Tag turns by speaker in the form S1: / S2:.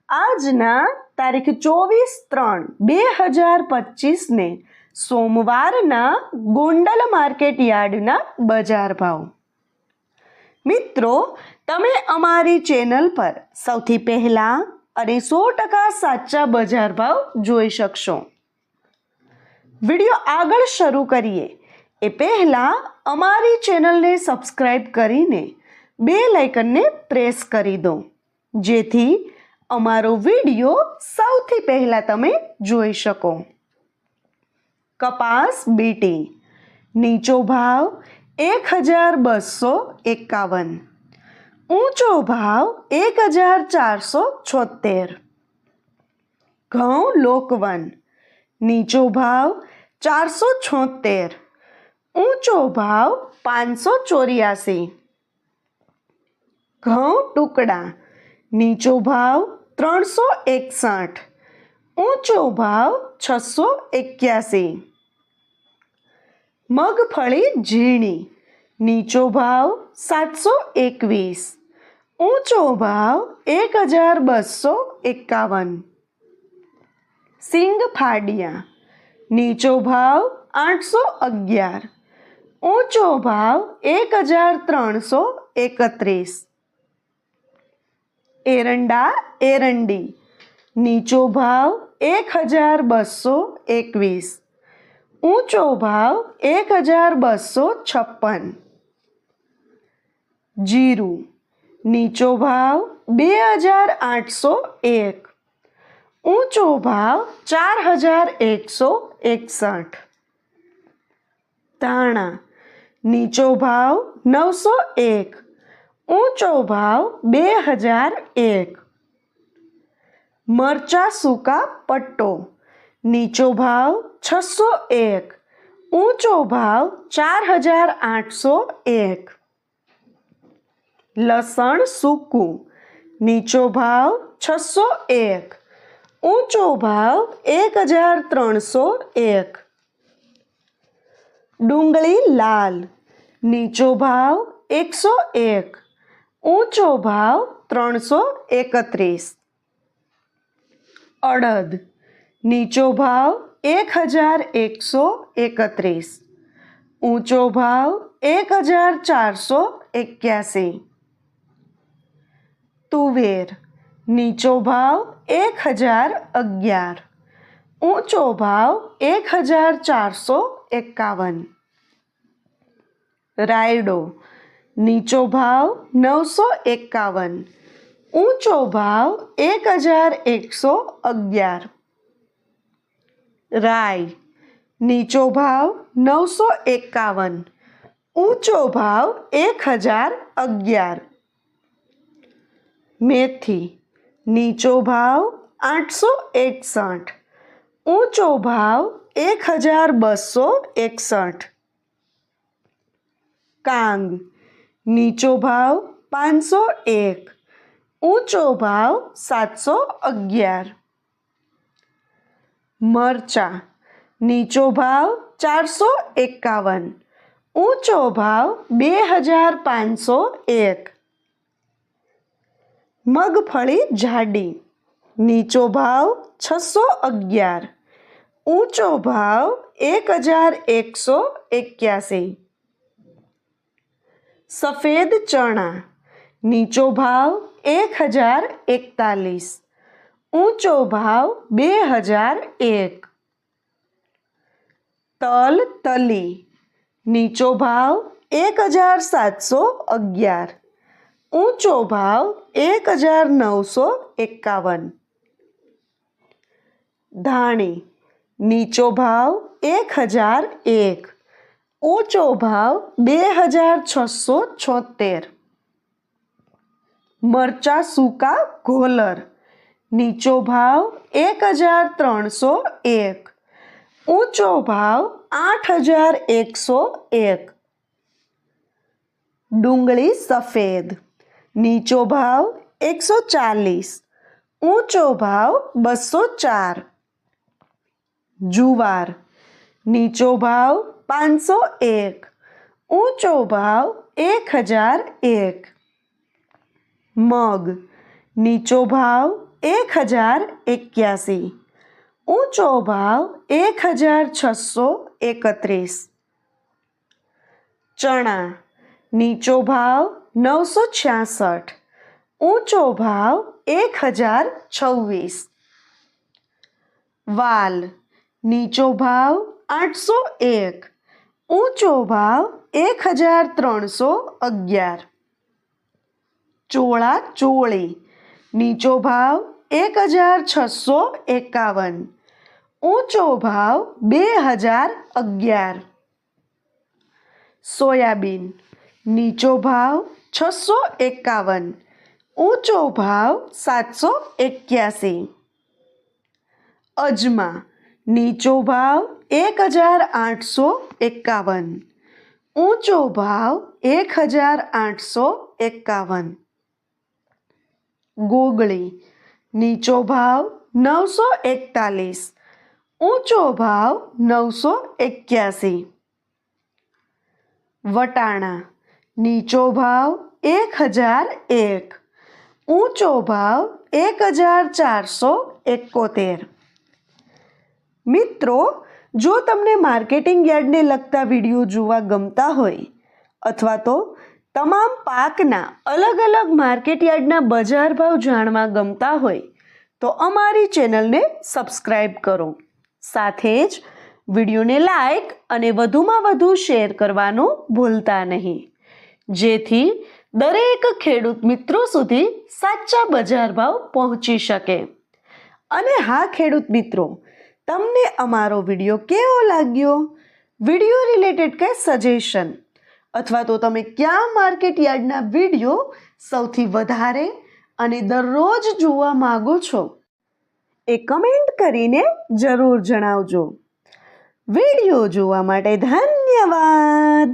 S1: આજના તારીખ 24/3/2025 સોમવારના ગોંડલ માર્કેટ યાર્ડના બજાર ભાવ। મિત્રો, તમે અમારી ચેનલ પર સૌથી પહેલા અને 100% સાચા બજાર ભાવ જોઈ શકશો। વિડિયો આગળ શરૂ કરીએ એ પહેલા અમારી ચેનલને સબસ્ક્રાઇબ કરીને બેલ આઇકનને પ્રેસ કરી દો, જેથી અમારો વિડિયો સૌથી પહેલા તમે જોઈ શકો। કપાસ બીટી નીચો ભાવ 1251, ઊંચો ભાવ 1476। ઘઉં લોકવન નીચો ભાવ 476, ઊંચો ભાવ 584। ઘઉં ટુકડા નીચો ભાવ 361, ઊંચો ભાવ 681। મગફળી ઝીણી નીચો ભાવ 721, ઊંચો ભાવ 1251। સિંગ ફાડિયા નીચો ભાવ 811, ઊંચો ભાવ 1331। એરંડા એરંડી નીચો ભાવ 1221, ઊંચો ભાવ 1256। જીરું નીચો ભાવ 2801, ઊંચો ભાવ 4161। ધાણા નીચો ભાવ 901, ઊંચો ભાવ 2001। મરચા સૂકા પટ્ટો નીચો ભાવ 601, ઊંચો ભાવ 4801। લસણ સૂકું નીચો ભાવ 601, ઊંચો ભાવ 1301। ડુંગળી લાલ નીચો ભાવ 101, ઊંચો ભાવ 331। અડદ નીચો ભાવ 1131, ઊંચો ભાવ 1481। તુવેર નીચો ભાવ 1011, ઊંચો ભાવ 1451। રાયડો નીચો ભાવ 951, ઊંચો ભાવ 1111। રાઈ નીચો ભાવ 951, ઊંચો ભાવ 1011। મેથી નીચો ભાવ 861, ઊંચો ભાવ 1261। કાંગ નીચો ભાવ 501, ઊંચો ભાવ 711। મરચાં નીચો ભાવ 451, ઊંચો ભાવ 2501। મગફળી જાડી નીચો ભાવ 611, ઊંચો ભાવ 1181। સફેદ ચણા નીચો ભાવ 1041, ઊંચો ભાવ 2001। તલ તલી નીચો ભાવ 1711, ઊંચો ભાવ 1951। ધાણી નીચો ભાવ 1001, ઊંચો ભાવ 2676। મરચા સૂકા ઘોલર નીચો ભાવ 1301, ઊંચો ભાવ 8101। ડુંગળી સફેદ નીચો ભાવ 140, ઊંચો ભાવ 204। જુવાર નીચો ભાવ 501, ઊંચો ભાવ 1001। મગ નીચો ભાવ 1081, ऊंचो भाव 1631। चना नीचो भाव 966, ऊंचो भाव 1026। वाल नीचो भाव 801, ऊंचो भाव 1311। चोळा चोळी नीचो भाव 1651, ऊंचो भाव 2011। सोयाबीन नीचो भाव 651, ऊंचो भाव 781। अजमा नीचो भाव 1851, ऊंचो भाव 1851। गोगड़ी नीचो भाव 941, ऊंचो भाव 981। वटाणा नीचो भाव 1001, ऊंचो भाव 1471। મિત્રો, જો તમને માર્કેટિંગ યાર્ડને લગતા વિડીયો જોવા ગમતા હોય અથવા તો તમામ પાકના અલગ અલગ માર્કેટ યાર્ડના બજાર ભાવ જાણવા ગમતા હોય તો અમારી ચેનલને સબસ્ક્રાઈબ કરો, સાથે જ વિડીયોને લાઈક અને વધુમાં વધુ શેર કરવાનું ભૂલતા નહીં, જેથી દરેક ખેડૂત મિત્રો સુધી સાચા બજાર ભાવ પહોંચી શકે। અને હા ખેડૂત મિત્રો, તમને અમારો વિડીયો કેવો લાગ્યો? વિડીયો રિલેટેડ કંઈ સજેશન અથવા તો તમે ક્યાં માર્કેટ યાર્ડના વિડીયો સૌથી વધારે અને દરરોજ જોવા માગો છો એ કમેન્ટ કરીને જરૂર જણાવજો। વિડીયો જોવા માટે ધન્યવાદ।